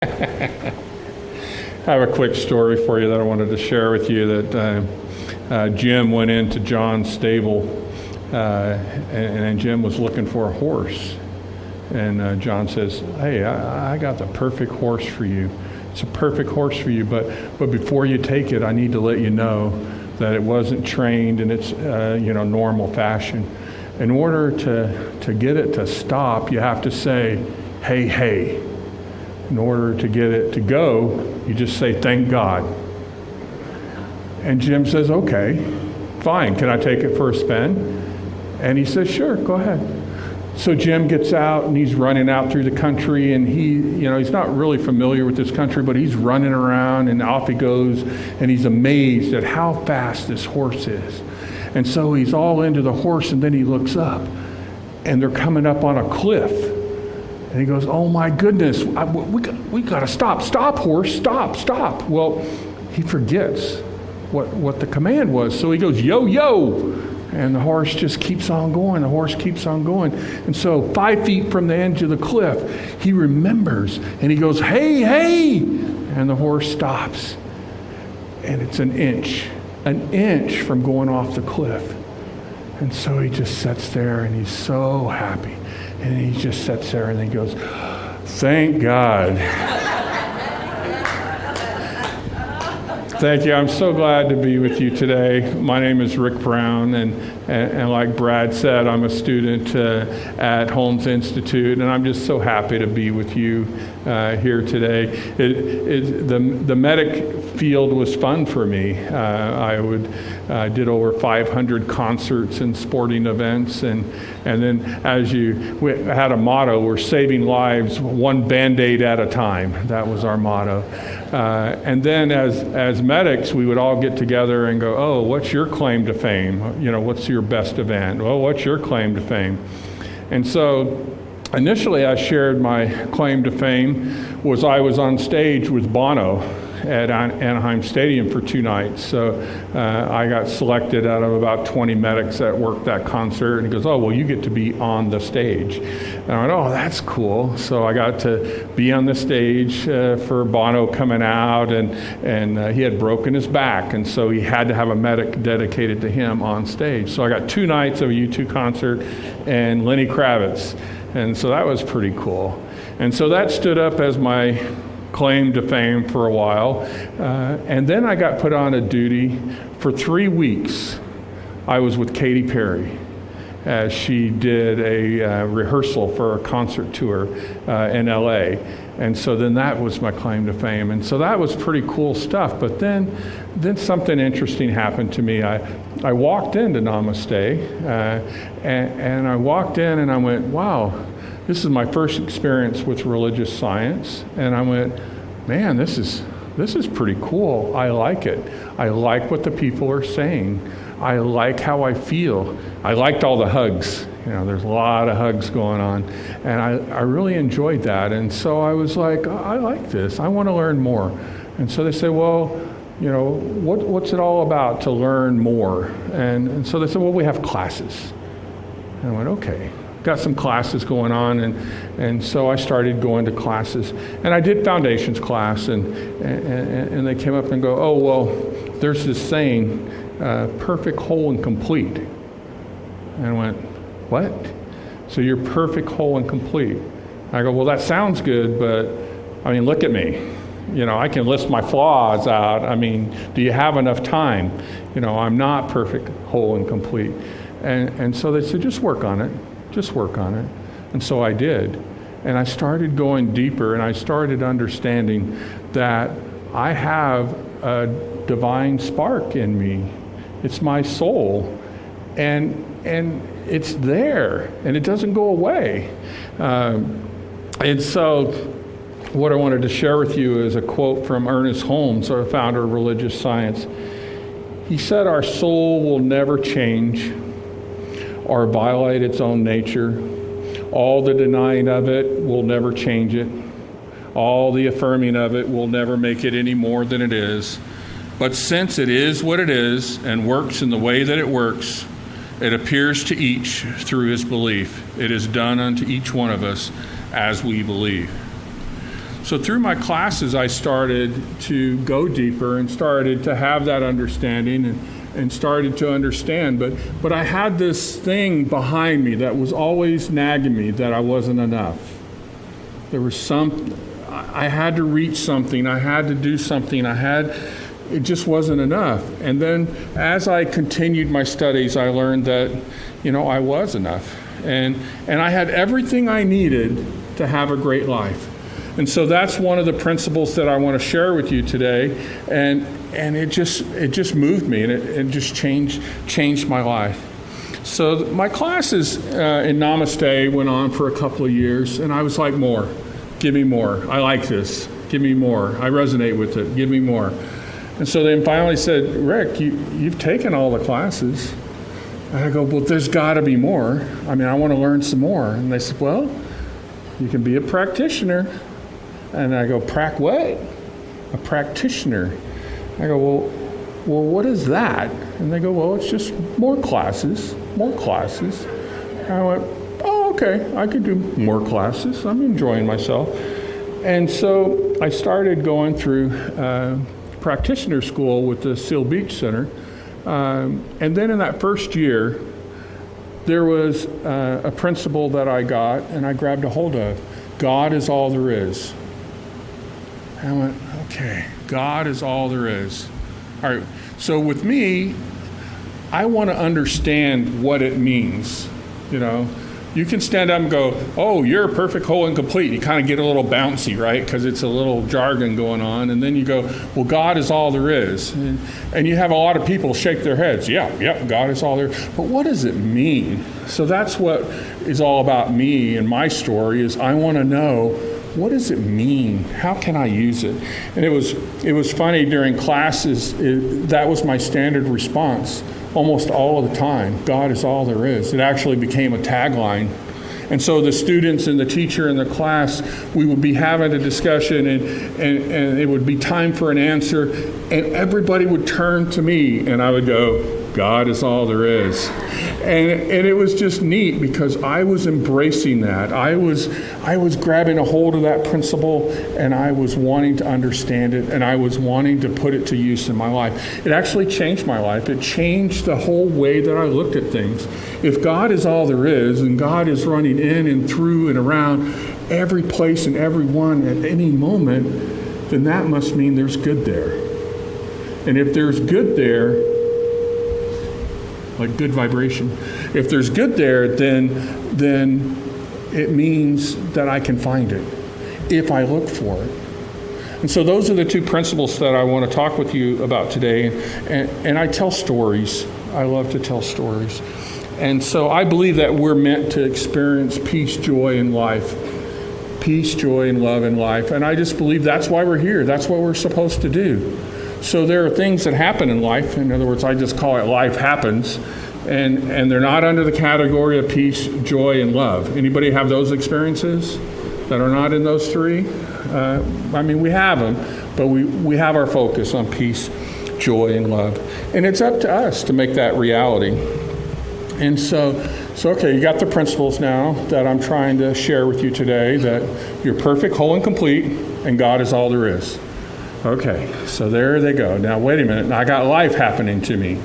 I have a quick story for you that I wanted to share with you that Jim went into John's stable and Jim was looking for a horse. And John says, hey, I got the perfect horse for you. It's a perfect horse for you, but before you take it, I need to let you know that it wasn't trained in its normal fashion. In order to get it to stop, you have to say, hey, hey. In order to get it to go, you just say, thank God. And Jim says, okay, fine. Can I take it for a spin? And he says, sure, go ahead. So Jim gets out and he's running out through the country, and he's not really familiar with this country, but he's running around and off he goes, and he's amazed at how fast this horse is. And so he's all into the horse, and then he looks up and they're coming up on a cliff. And he goes, oh my goodness, we got to stop. Stop, horse, stop. Well, he forgets what the command was. So he goes, yo, yo. And the horse just keeps on going. And so 5 feet from the edge of the cliff, he remembers and he goes, hey, hey. And the horse stops. And it's an inch from going off the cliff. And so he just sits there and he's so happy. And he just sits there and he goes, thank God. Thank you. I'm so glad to be with you today. My name is Rick Brown, and like Brad said, I'm a student at Holmes Institute, and I'm just so happy to be with you here today. The medic field was fun for me. I did over 500 concerts and sporting events, and then we had a motto: we're saving lives one Band-Aid at a time. That was our motto. And then as medics, we would all get together and go, oh, what's your claim to fame? What's your best event? Well, what's your claim to fame? And so initially I shared my claim to fame was I was on stage with Bono at Anaheim Stadium for 2 nights. So I got selected out of about 20 medics that worked that concert. And he goes, oh, well, you get to be on the stage. And I went, oh, that's cool. So I got to be on the stage for Bono coming out, and he had broken his back. And so he had to have a medic dedicated to him on stage. So I got 2 nights of a U2 concert and Lenny Kravitz. And so that was pretty cool. And so that stood up as my claim to fame for a while. And then I got put on a duty for 3 weeks. I was with Katy Perry as she did a rehearsal for a concert tour in LA. And so then that was my claim to fame. And so that was pretty cool stuff. But then something interesting happened to me. I walked into Namaste, and I walked in and I went, wow, this is my first experience with religious science. And I went, man, this is pretty cool. I like it. I like what the people are saying. I like how I feel. I liked all the hugs. There's a lot of hugs going on. And I really enjoyed that. And so I was like, I like this. I want to learn more. And so they said, well, what's it all about to learn more? And so they said, well, we have classes. And I went, okay. Got some classes going on, and so I started going to classes. And I did foundations class, and they came up and go, oh, well, there's this saying, perfect, whole, and complete. And I went, what? So you're perfect, whole, and complete. I go, well, that sounds good, but, look at me. I can list my flaws out. Do you have enough time? I'm not perfect, whole, and complete. And so they said, just work on it. Just work on it. And so I did. And I started going deeper, and I started understanding that I have a divine spark in me. It's my soul. And it's there, and it doesn't go away. And so what I wanted to share with you is a quote from Ernest Holmes, our founder of religious science. He said, our soul will never change or violate its own nature. All the denying of it will never change it. All the affirming of it will never make it any more than it is. But since it is what it is and works in the way that it works, it appears to each through his belief. It is done unto each one of us as we believe. So through my classes, I started to go deeper and started to have that understanding and started to understand. But I had this thing behind me that was always nagging me that I wasn't enough. There was I had to reach something. I had to do something. It just wasn't enough. And then as I continued my studies, I learned that, I was enough. And I had everything I needed to have a great life. And so that's one of the principles that I want to share with you today. And it just moved me, and it just changed my life. So my classes in Namaste went on for a couple of years, and I was like, more. Give me more. I like this. Give me more. I resonate with it. Give me more. And so they finally said, Rick, you've taken all the classes. And I go, well, there's got to be more. I want to learn some more. And they said, well, you can be a practitioner. And I go, what? A practitioner. I go, well, what is that? And they go, well, it's just more classes. And I went, oh, okay, I could do more classes. I'm enjoying myself. And so I started going through practitioner school with the Seal Beach Center. And then in that first year, there was a principle that I got and I grabbed a hold of. God is all there is. I went, okay, God is all there is. All right, so with me, I want to understand what it means. You can stand up and go, oh, you're perfect, whole, and complete. You kind of get a little bouncy, right? Because it's a little jargon going on. And then you go, well, God is all there is. And you have a lot of people shake their heads. Yeah, God is all there. But what does it mean? So that's what is all about me and my story is I want to know, what does it mean? How can I use it? And it was funny during classes, that was my standard response almost all of the time. God is all there is. It actually became a tagline. And so the students and the teacher in the class, we would be having a discussion and it would be time for an answer and everybody would turn to me and I would go, God is all there is. And it was just neat because I was embracing that. I was grabbing a hold of that principle and I was wanting to understand it and I was wanting to put it to use in my life. It actually changed my life. It changed the whole way that I looked at things. If God is all there is and God is running in and through and around every place and everyone at any moment, then that must mean there's good there. And if there's good there, like good vibration. If there's good there, then it means that I can find it if I look for it. And so those are the two principles that I want to talk with you about today. And I tell stories. I love to tell stories. And so I believe that we're meant to experience peace, joy, and life. Peace, joy, and love in life. And I just believe that's why we're here. That's what we're supposed to do. So there are things that happen in life. In other words, I just call it life happens. And they're not under the category of peace, joy, and love. Anybody have those experiences that are not in those three? We have them, but we have our focus on peace, joy, and love. And it's up to us to make that reality. And so okay, you got the principles now that I'm trying to share with you today, that you're perfect, whole, and complete, and God is all there is. Okay, so there they go. Now, wait a minute. I got life happening to me.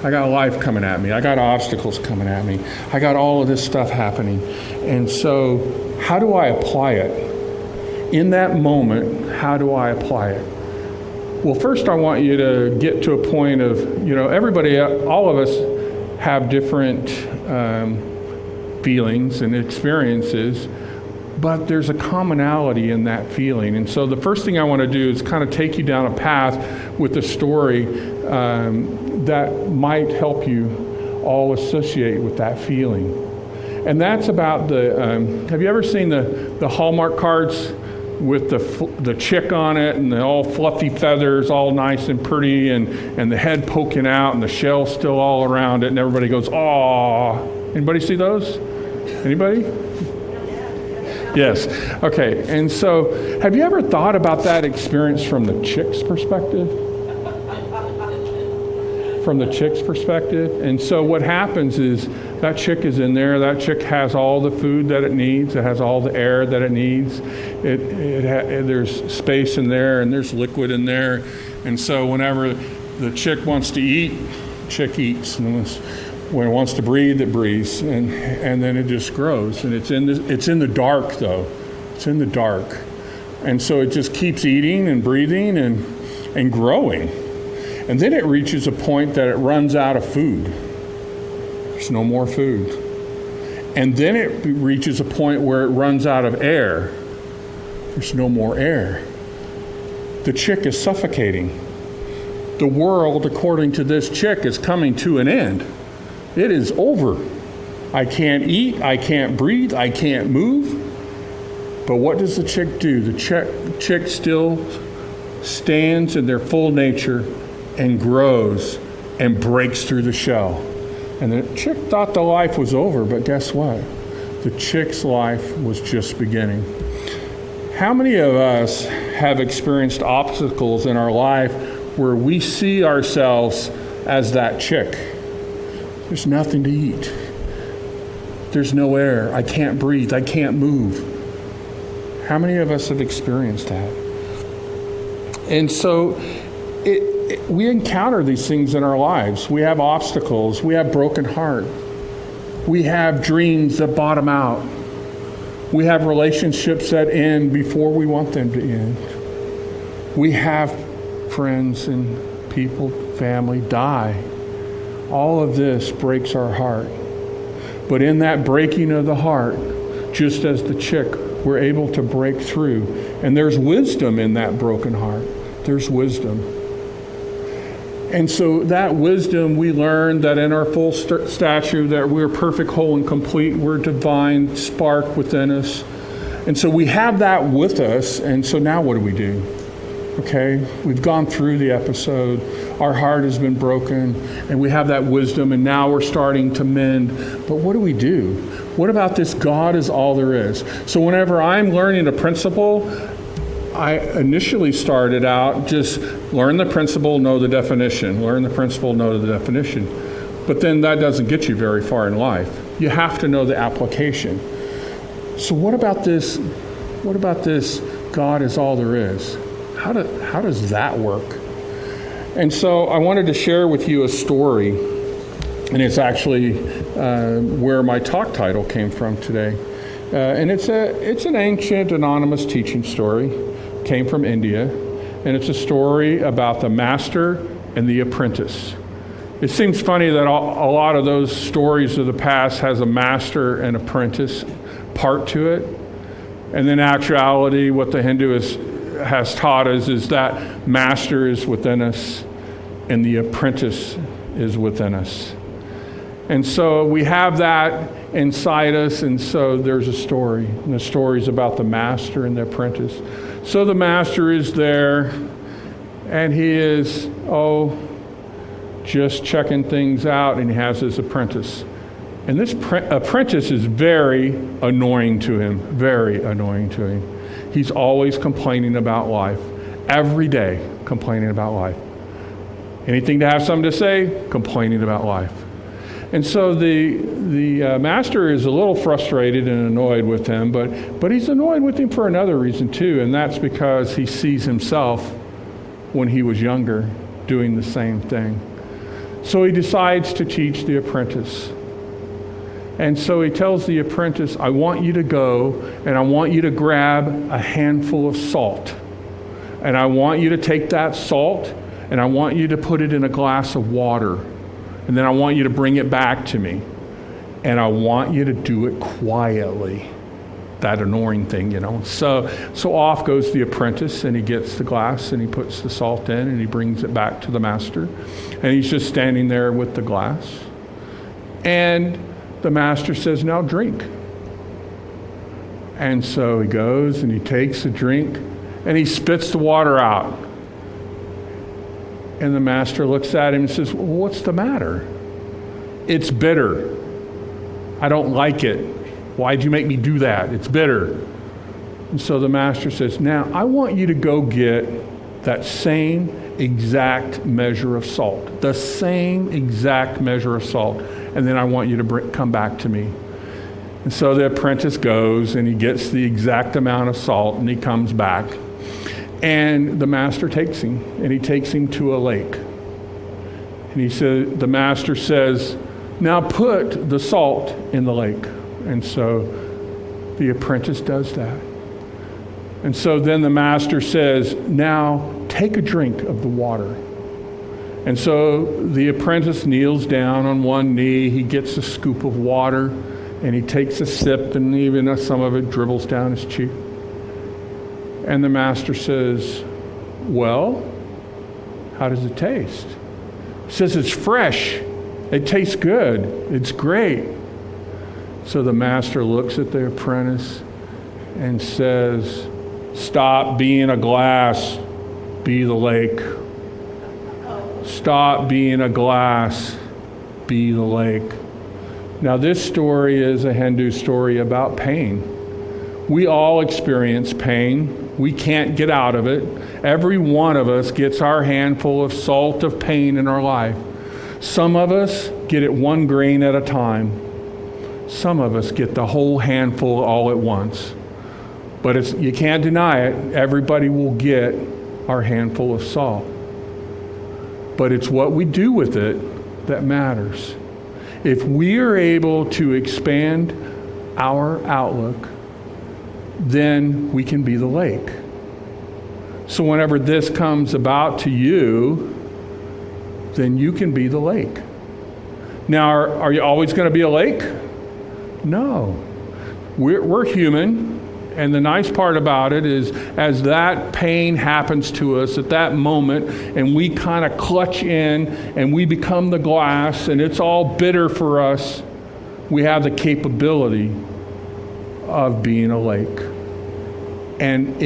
I got life coming at me. I got obstacles coming at me. I got all of this stuff happening. And so how do I apply it? In that moment, how do I apply it? Well, first I want you to get to a point of, everybody, all of us have different feelings and experiences, but there's a commonality in that feeling. And so the first thing I want to do is kind of take you down a path with a story that might help you all associate with that feeling. And that's about have you ever seen the Hallmark cards with the chick on it and the all fluffy feathers, all nice and pretty, and the head poking out and the shell still all around it, and everybody goes, "Aw." Anybody see those? Anybody? Yes. Okay. And so have you ever thought about that experience from the chick's perspective? From the chick's perspective. And so what happens is that chick is in there. That chick has all the food that it needs. It has all the air that it needs. there's space in there and there's liquid in there. And so whenever the chick wants to eat, chick eats. And when it wants to breathe, it breathes. And then it just grows. And it's in the dark, though. It's in the dark. And so it just keeps eating and breathing and growing. And then it reaches a point that it runs out of food. There's no more food. And then it reaches a point where it runs out of air. There's no more air. The chick is suffocating. The world, according to this chick, is coming to an end. It is over. I can't eat, I can't breathe, I can't move. But what does the chick do? The chick still stands in their full nature and grows and breaks through the shell. And the chick thought the life was over, but guess what? The chick's life was just beginning. How many of us have experienced obstacles in our life where we see ourselves as that chick? There's nothing to eat. There's no air. I can't breathe. I can't move. How many of us have experienced that? And so we encounter these things in our lives. We have obstacles. We have broken heart. We have dreams that bottom out. We have relationships that end before we want them to end. We have friends and people, family die. All of this breaks our heart. But in that breaking of the heart, just as the chick, we're able to break through. And there's wisdom in that broken heart. There's wisdom. And so that wisdom, we learn that in our full stature, that we're perfect, whole, and complete. We're divine spark within us. And so we have that with us. And so now what do? Okay, we've gone through the episode. Our heart has been broken, and we have that wisdom, and now we're starting to mend. But what do? What about this God is all there is? So whenever I'm learning a principle, I initially started out just learn the principle, know the definition. Learn the principle, know the definition. But then that doesn't get you very far in life. You have to know the application. So what about this? What about this God is all there is? How does that work? And so I wanted to share with you a story, and it's actually where my talk title came from today. And it's an ancient anonymous teaching story. Came from India, and it's a story about the master and the apprentice. It seems funny that a lot of those stories of the past has a master and apprentice part to it. And in actuality, what the Hindu has taught us is that master is within us and the apprentice is within us. And so we have that inside us, and so there's a story. And the story is about the master and the apprentice. So the master is there, and he is, just checking things out, and he has his apprentice. And this apprentice is very annoying to him, very annoying to him. He's always complaining about life, every day complaining about life. Anything to have something to say, complaining about life. And so the master is a little frustrated and annoyed with him, but he's annoyed with him for another reason too, and that's because he sees himself when he was younger doing the same thing. So he decides to teach the apprentice. And so he tells the apprentice, I want you to go and I want you to grab a handful of salt. And I want you to take that salt and I want you to put it in a glass of water. And then I want you to bring it back to me. And I want you to do it quietly. That annoying thing, So off goes the apprentice, and he gets the glass, and he puts the salt in, and he brings it back to the master. And he's just standing there with the glass. And the master says, now drink. And so he goes, and he takes a drink, and he spits the water out. And the master looks at him and says, well, what's the matter? It's bitter. I don't like it. Why'd you make me do that? It's bitter. And so the master says, now I want you to go get that same exact measure of salt. The same exact measure of salt. And then I want you to come back to me. And so the apprentice goes and he gets the exact amount of salt and he comes back. And the master takes him and he takes him to a lake. And the master says, now put the salt in the lake. And so the apprentice does that. And so then the master says, now take a drink of the water. And so the apprentice kneels down on one knee, he gets a scoop of water, and he takes a sip, and even some of it dribbles down his cheek. And the master says, well, how does it taste? He says, it's fresh. It tastes good. It's great. So the master looks at the apprentice and says, stop being a glass, be the lake. Stop being a glass, be the lake. Now this story is a Hindu story about pain. We all experience pain. We can't get out of it. Every one of us gets our handful of salt of pain in our life. Some of us get it one grain at a time. Some of us get the whole handful all at once. But you can't deny it. Everybody will get our handful of salt. But it's what we do with it that matters. If we are able to expand our outlook, then we can be the lake. So whenever this comes about to you, then you can be the lake. Now, are you always going to be a lake? No. We're human. And the nice part about it is as that pain happens to us at that moment and we kind of clutch in and we become the glass and it's all bitter for us, we have the capability of being a lake. And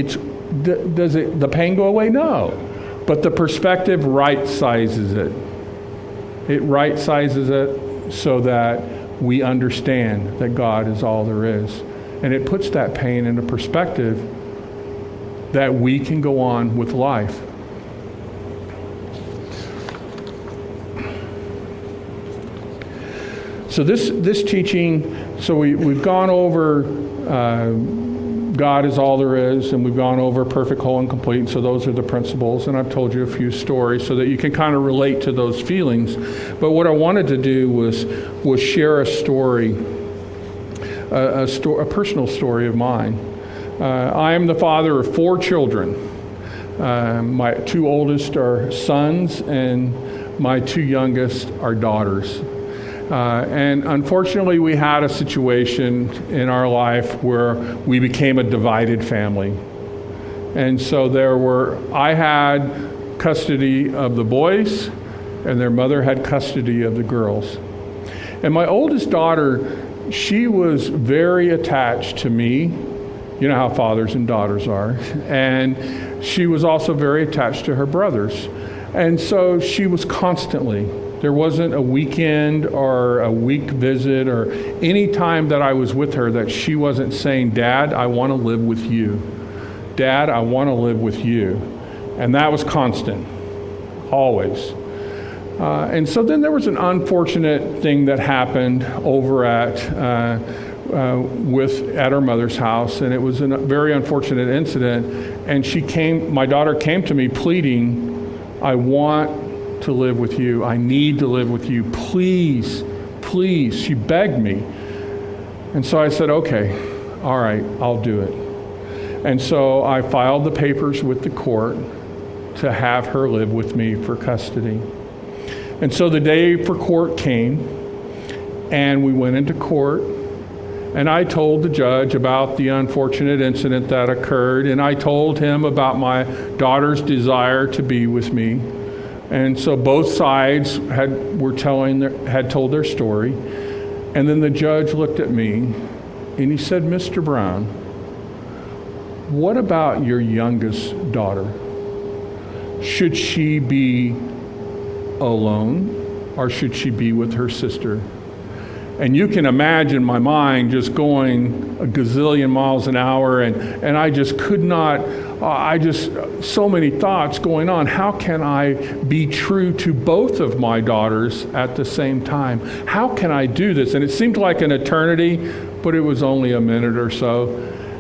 does the pain go away? No. But the perspective right sizes it. It right sizes it so that we understand that God is all there is. And it puts that pain into perspective that we can go on with life. So this teaching, so we've gone over God is all there is, and we've gone over perfect, whole, and complete. So those are the principles, and I've told you a few stories so that you can kind of relate to those feelings. But what I wanted to do was share a story. A personal story of mine. I am the father of 4 children. My 2 oldest are sons, and my 2 youngest are daughters. And unfortunately, we had a situation in our life where we became a divided family. And so I had custody of the boys, and their mother had custody of the girls. And my oldest daughter, she was very attached to me. You know how fathers and daughters are. And she was also very attached to her brothers. And so she was constantly. There wasn't a weekend or a week visit or any time that I was with her that she wasn't saying, Dad, I want to live with you. Dad, I want to live with you. And that was constant, always. And so then there was an unfortunate thing that happened over at our mother's house, and it was a very unfortunate incident. And my daughter came to me pleading, I want to live with you. I need to live with you. Please, please. She begged me. And so I said, okay, all right, I'll do it. And so I filed the papers with the court to have her live with me for custody. And so the day for court came, and we went into court, and I told the judge about the unfortunate incident that occurred, and I told him about my daughter's desire to be with me. And so both sides had told their story. And then the judge looked at me, and he said, Mr. Brown, what about your youngest daughter? Should she be alone, or should she be with her sister? And you can imagine my mind just going a gazillion miles an hour, and I just could not, so many thoughts going on. How can I be true to both of my daughters at the same time? How can I do this? And it seemed like an eternity, but it was only a minute or so.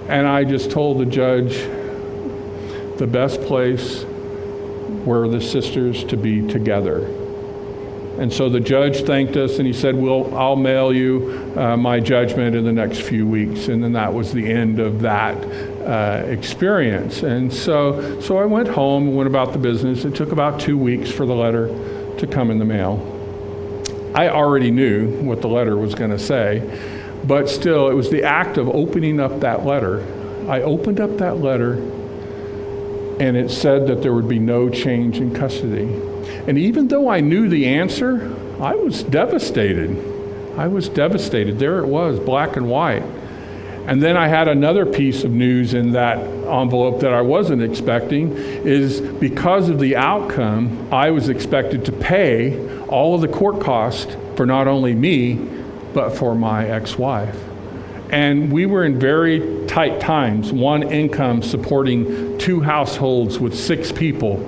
And I just told the judge, the best place were the sisters to be together. And so the judge thanked us, and he said, I'll mail you my judgment in the next few weeks. And then that was the end of that experience. And so I went home and went about the business. It took about 2 weeks for the letter to come in the mail. I already knew what the letter was going to say, but still, it was the act of opening up that letter. I opened up that letter, and it said that there would be no change in custody. And even though I knew the answer, I was devastated. There it was, black and white. And then I had another piece of news in that envelope that I wasn't expecting, is because of the outcome, I was expected to pay all of the court costs for not only me, but for my ex-wife. And we were in very tight times, one income supporting 2 households with 6 people.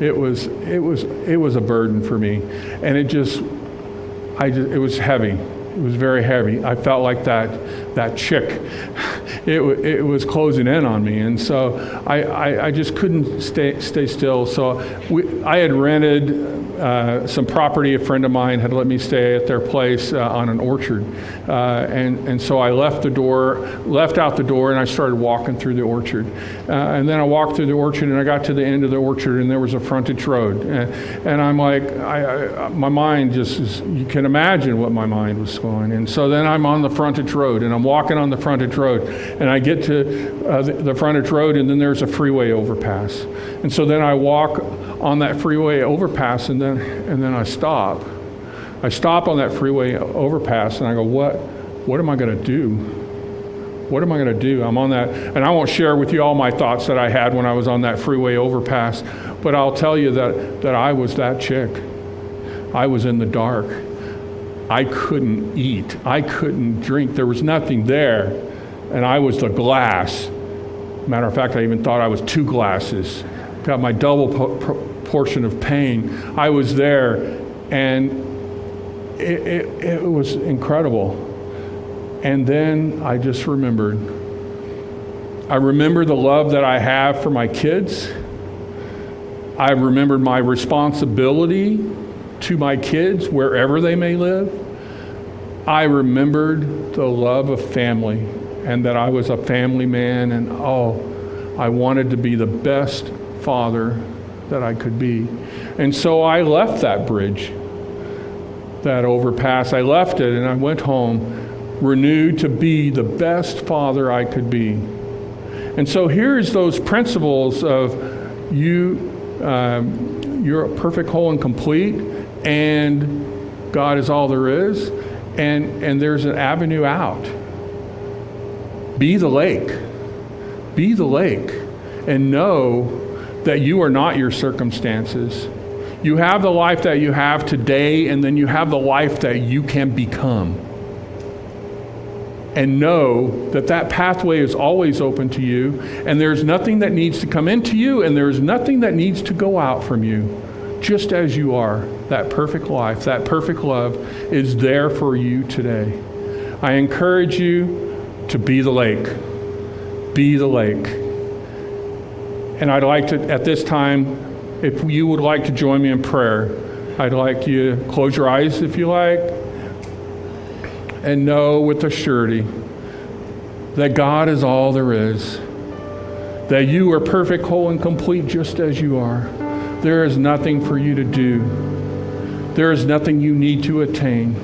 It was a burden for me. And it was heavy. It was very heavy. I felt like that chick. It was closing in on me, and so I just couldn't stay still. So I had rented some property. A friend of mine had let me stay at their place on an orchard, and so I left out the door, and I started walking through the orchard. And then I walked through the orchard, and I got to the end of the orchard, and there was a frontage road, and I'm like, my mind you can imagine what my mind was going. And so then I'm on the frontage road, and I'm walking on the frontage road, and I get to the frontage road, and then there's a freeway overpass. And so then I walk on that freeway overpass, and then I stop. I stop on that freeway overpass, and I go, what am I going to do? What am I going to do? I'm on that, and I won't share with you all my thoughts that I had when I was on that freeway overpass, but I'll tell you that I was that chick. I was in the dark. I couldn't eat. I couldn't drink. There was nothing there, and I was the glass. Matter of fact, I even thought I was 2 glasses. Got my double portion of pain. I was there, and it was incredible. And then I just remembered. I remember the love that I have for my kids. I remembered my responsibility to my kids wherever they may live. I remembered the love of family, and that I was a family man, and I wanted to be the best father that I could be. And so I left that bridge, that overpass. I left it, and I went home, renewed to be the best father I could be. And so here's those principles of you're perfect, whole, and complete, and God is all there is, and there's an avenue out. Be the lake. Be the lake, and know that you are not your circumstances. You have the life that you have today, and then you have the life that you can become. And know that pathway is always open to you, and there's nothing that needs to come into you, and there's nothing that needs to go out from you. Just as you are, that perfect life, that perfect love is there for you today. I encourage you to be the lake. Be the lake. And I'd like to, at this time, if you would like to join me in prayer, I'd like you to close your eyes if you like, and know with a surety that God is all there is, that you are perfect, whole, and complete just as you are. There is nothing for you to do. There is nothing you need to attain.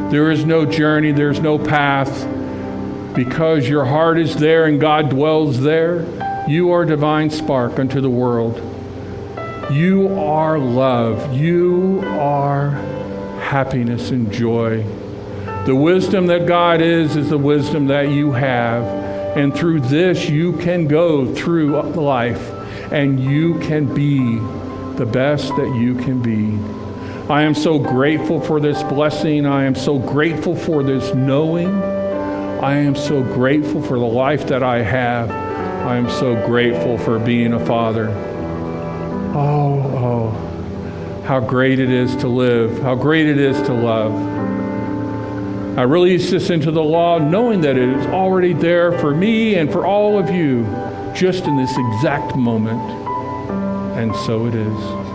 There is no journey, there's no path, because your heart is there and God dwells there. You are a divine spark unto the world. You are love. You are happiness and joy. The wisdom that God is the wisdom that you have. And through this, you can go through life, and you can be the best that you can be. I am so grateful for this blessing. I am so grateful for this knowing. I am so grateful for the life that I have. I am so grateful for being a father. Oh, how great it is to live. How great it is to love. I release this into the law, knowing that it is already there for me and for all of you, just in this exact moment. And so it is.